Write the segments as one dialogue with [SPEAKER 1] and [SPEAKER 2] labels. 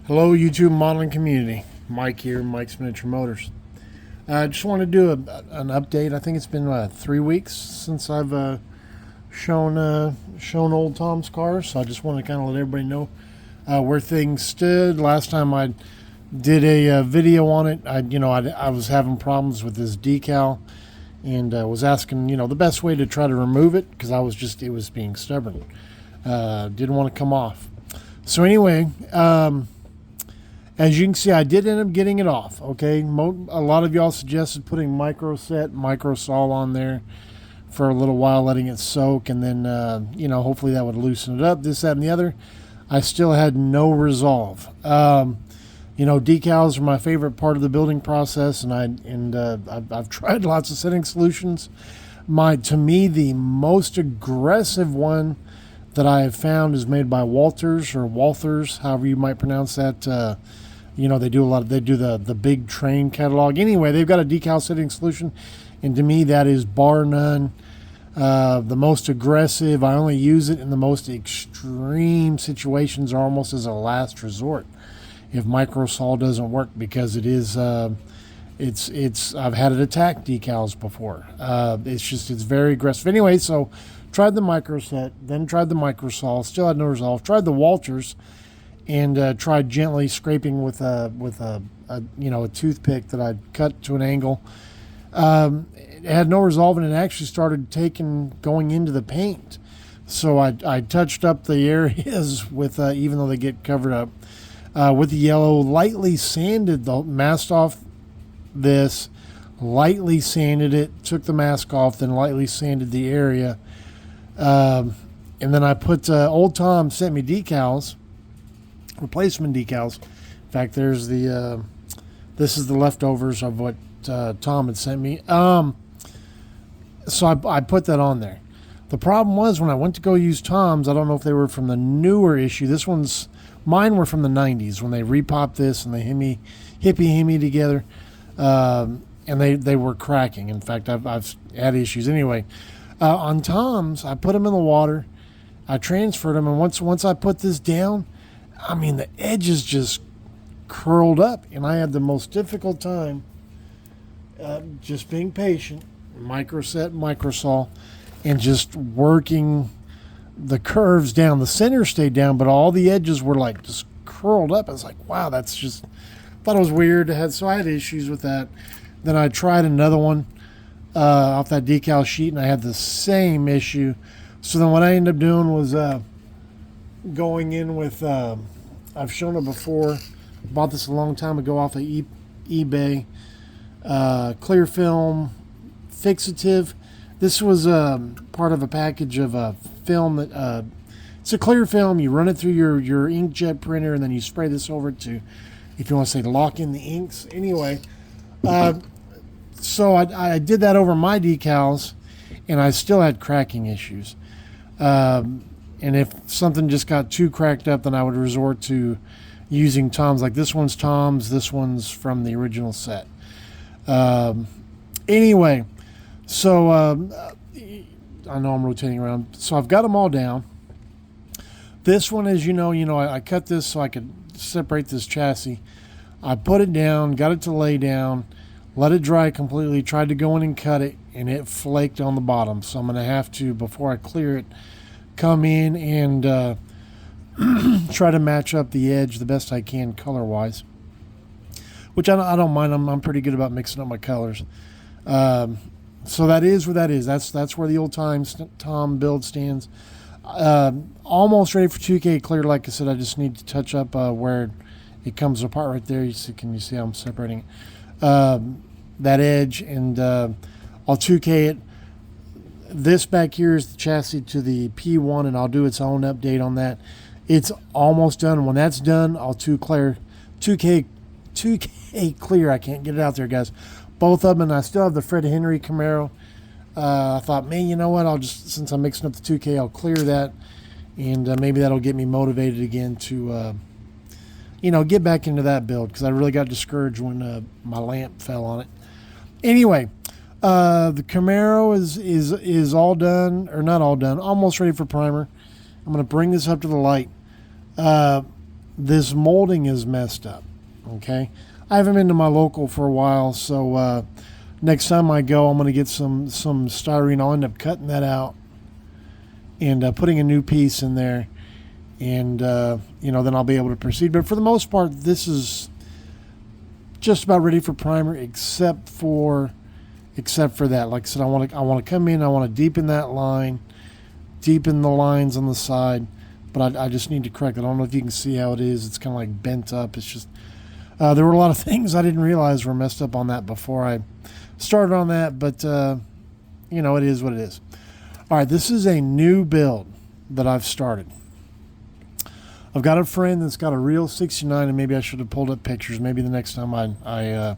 [SPEAKER 1] Hello, YouTube modeling community. Mike here, Mike's Miniature Motors. I just want to do an update. I think it's been 3 weeks since I've shown Ole Tom's car, so I just want to kind of let everybody know where things stood. Last time I did a video on it, I was having problems with this decal, and was asking the best way to try to remove it because it was being stubborn. Didn't want to come off. So anyway. As you can see, I did end up getting it off, okay? A lot of y'all suggested putting micro sol on there for a little while, letting it soak, and then, hopefully that would loosen it up, this, that, and the other. I still had no resolve. Decals are my favorite part of the building process, and I've tried lots of setting solutions. To me, the most aggressive one that I have found is made by Walthers, however you might pronounce that. They do the big train catalog. Anyway, they've got a decal setting solution, and to me that is bar none the most aggressive. I only use it in the most extreme situations, or almost as a last resort, if microsol doesn't work, because it is I've had it attack decals before. It's very aggressive. Anyway, so tried the microset, then tried the microsol, still had no resolve. Tried the Walters, and tried gently scraping with a toothpick that I'd cut to an angle. It had no resolve, and it actually started going into the paint. So I touched up the areas with even though they get covered up with the yellow. Lightly sanded the mask off this. Lightly sanded it. Took the mask off, then lightly sanded the area. And then I put Ole Tom sent me decals. Replacement decals. In fact, there's this is the leftovers of what Tom had sent me. So I put that on there. The problem was when I went to go use Tom's, I don't know if they were from the newer issue. Mine were from the 90s when they repopped this and they hippie together, and they were cracking. In fact, I've had issues. Anyway, on Tom's, I put them in the water. I transferred them, and once I put this down, I mean, the edges just curled up, and I had the most difficult time just being patient, microsol, and just working the curves down. The center stayed down, but all the edges were like just curled up. I was like, wow, thought it was weird. So I had issues with that. Then I tried another one off that decal sheet, and I had the same issue. So then what I ended up doing was going in with, I've shown it before, bought this a long time ago off of eBay, clear film fixative. This was part of a package of a film that, it's a clear film. You run it through your inkjet printer, and then you spray this over it to, if you want to say, lock in the inks. Anyway, so I did that over my decals, and I still had cracking issues. And if something just got too cracked up, then I would resort to using Tom's. Like this one's Tom's, this one's from the original set. Anyway, so I know I'm rotating around. So I've got them all down. This one, as I cut this so I could separate this chassis. I put it down, got it to lay down, let it dry completely, tried to go in and cut it, and it flaked on the bottom. So I'm going to have to, before I clear it, come in and try to match up the edge the best I can color-wise, which I don't mind. I'm pretty good about mixing up my colors. So that is where that is. That's where the Ole Tom build stands. Almost ready for 2K clear. Like I said, I just need to touch up where it comes apart right there. Can you see how I'm separating it? That edge, and I'll 2K it. This back here is the chassis to the P1, and I'll do its own update on that. It's almost done. When that's done, I'll 2K clear. I can't get it out there, guys. Both of them, and I still have the Fred Henry Camaro. I thought, man, you know what? Since I'm mixing up the 2K, I'll clear that, and maybe that'll get me motivated again to, get back into that build, because I really got discouraged when my lamp fell on it. Anyway. The Camaro is all done, or not all done, almost ready for primer. I'm going to bring this up to the light. this molding is messed up. Okay, I haven't been to my local for a while, so next time I go, I'm going to get some styrene. I'll end up cutting that out and putting a new piece in there, and then I'll be able to proceed. But for the most part, this is just about ready for primer, except for that. Like I said, I want to come in, I want to deepen that line, deepen the lines on the side, but I just need to correct it. I don't know if you can see how it is. It's kind of like bent up. It's just there were a lot of things I didn't realize were messed up on that before I started on that, but it is what it is. All right, this is a new build that I've started. I've got a friend that's got a real 69, and maybe I should have pulled up pictures. Maybe the next time I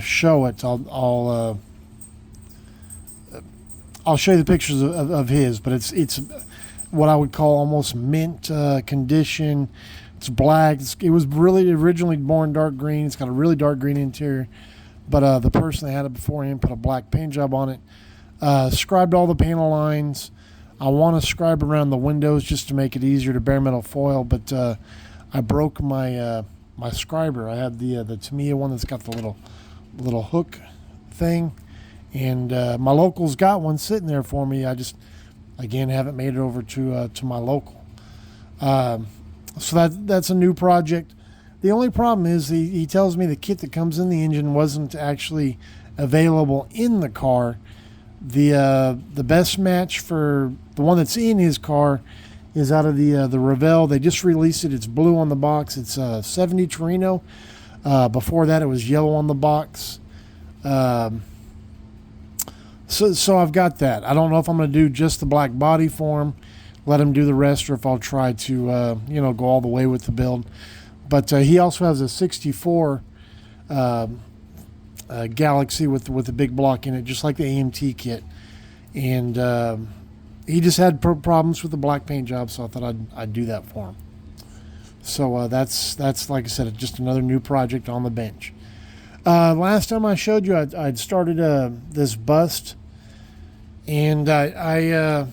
[SPEAKER 1] show it, I'll show you the pictures of his. But it's what I would call almost mint condition. It's black. It was really originally born dark green. It's got a really dark green interior, but the person that had it before him put a black paint job on it. Scribed all the panel lines. I want to scribe around the windows just to make it easier to bare metal foil, but I broke my my scriber. I had the Tamiya one that's got the little hook thing, and my local's got one sitting there for me. I just again haven't made it over to my local. So that's a new project. The only problem is he tells me the kit that comes in the engine wasn't actually available in the car. The best match for the one that's in his car is out of the Revell. They just released it. It's blue on the box. It's 70 Torino. Before that, it was yellow on the box. So I've got that. I don't know if I'm going to do just the black body for him, let him do the rest, or if I'll try to go all the way with the build. But he also has a 64 Galaxie with a big block in it, just like the AMT kit, and he just had problems with the black paint job, so I thought I'd do that for him. So that's like I said, just another new project on the bench. Last time I showed you, I'd started this bust, and the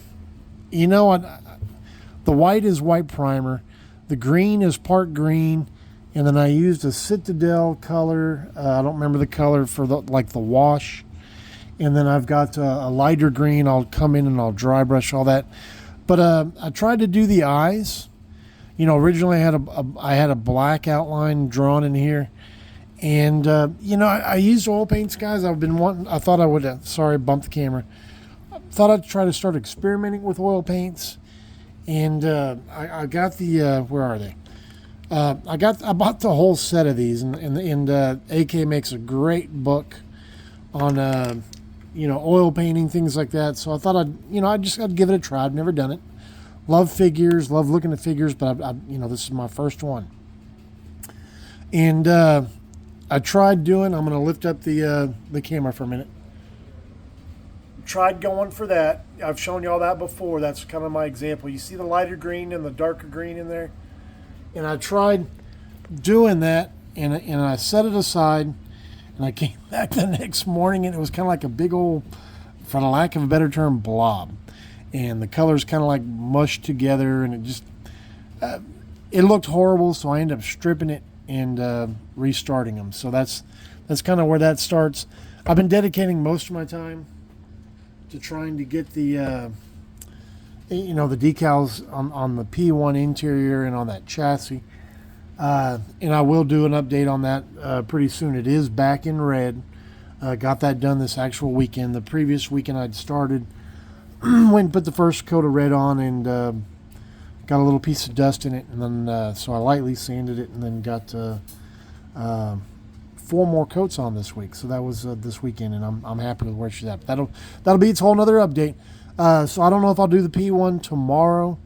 [SPEAKER 1] white is white primer, the green is part green. And then I used a Citadel color. I don't remember the color for the wash. And then I've got a lighter green. I'll come in and I'll dry brush all that. But I tried to do the eyes. Originally I had a black outline drawn in here. And, I used oil paints, guys. I've been wanting. I thought I would. Sorry, I bumped the camera. I thought I'd try to start experimenting with oil paints. And I got the, where are they? I bought the whole set of these, and AK makes a great book on oil painting, things like that. So I thought I'd give it a try. I've never done it. Love figures, love looking at figures, but this is my first one. And I tried doing. I'm going to lift up the camera for a minute. Tried going for that. I've shown you all that before. That's kind of my example. You see the lighter green and the darker green in there. And I tried doing that, and I set it aside, and I came back the next morning, and it was kind of like a big old, for the lack of a better term, blob. And the colors kind of like mushed together, and it just, it looked horrible, so I ended up stripping it and restarting them. So that's kind of where that starts. I've been dedicating most of my time to trying to get the decals on the P1 interior and on that chassis. And I will do an update on that pretty soon. It is back in red. Got that done this actual weekend. The previous weekend I'd started, went and put the first coat of red on, and got a little piece of dust in it. And then so I lightly sanded it, and then got 4 more coats on this week. So that was this weekend, and I'm happy with where she's at. That'll be its whole nother update. So I don't know if I'll do the P1 tomorrow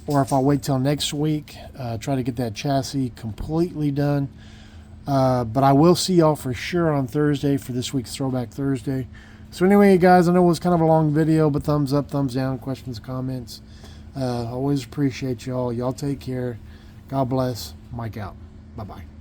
[SPEAKER 1] or if I'll wait till next week, try to get that chassis completely done. But I will see y'all for sure on Thursday for this week's Throwback Thursday. So anyway, guys, I know it was kind of a long video, but thumbs up, thumbs down, questions, comments. Always appreciate y'all. Y'all take care. God bless. Mike out. Bye-bye.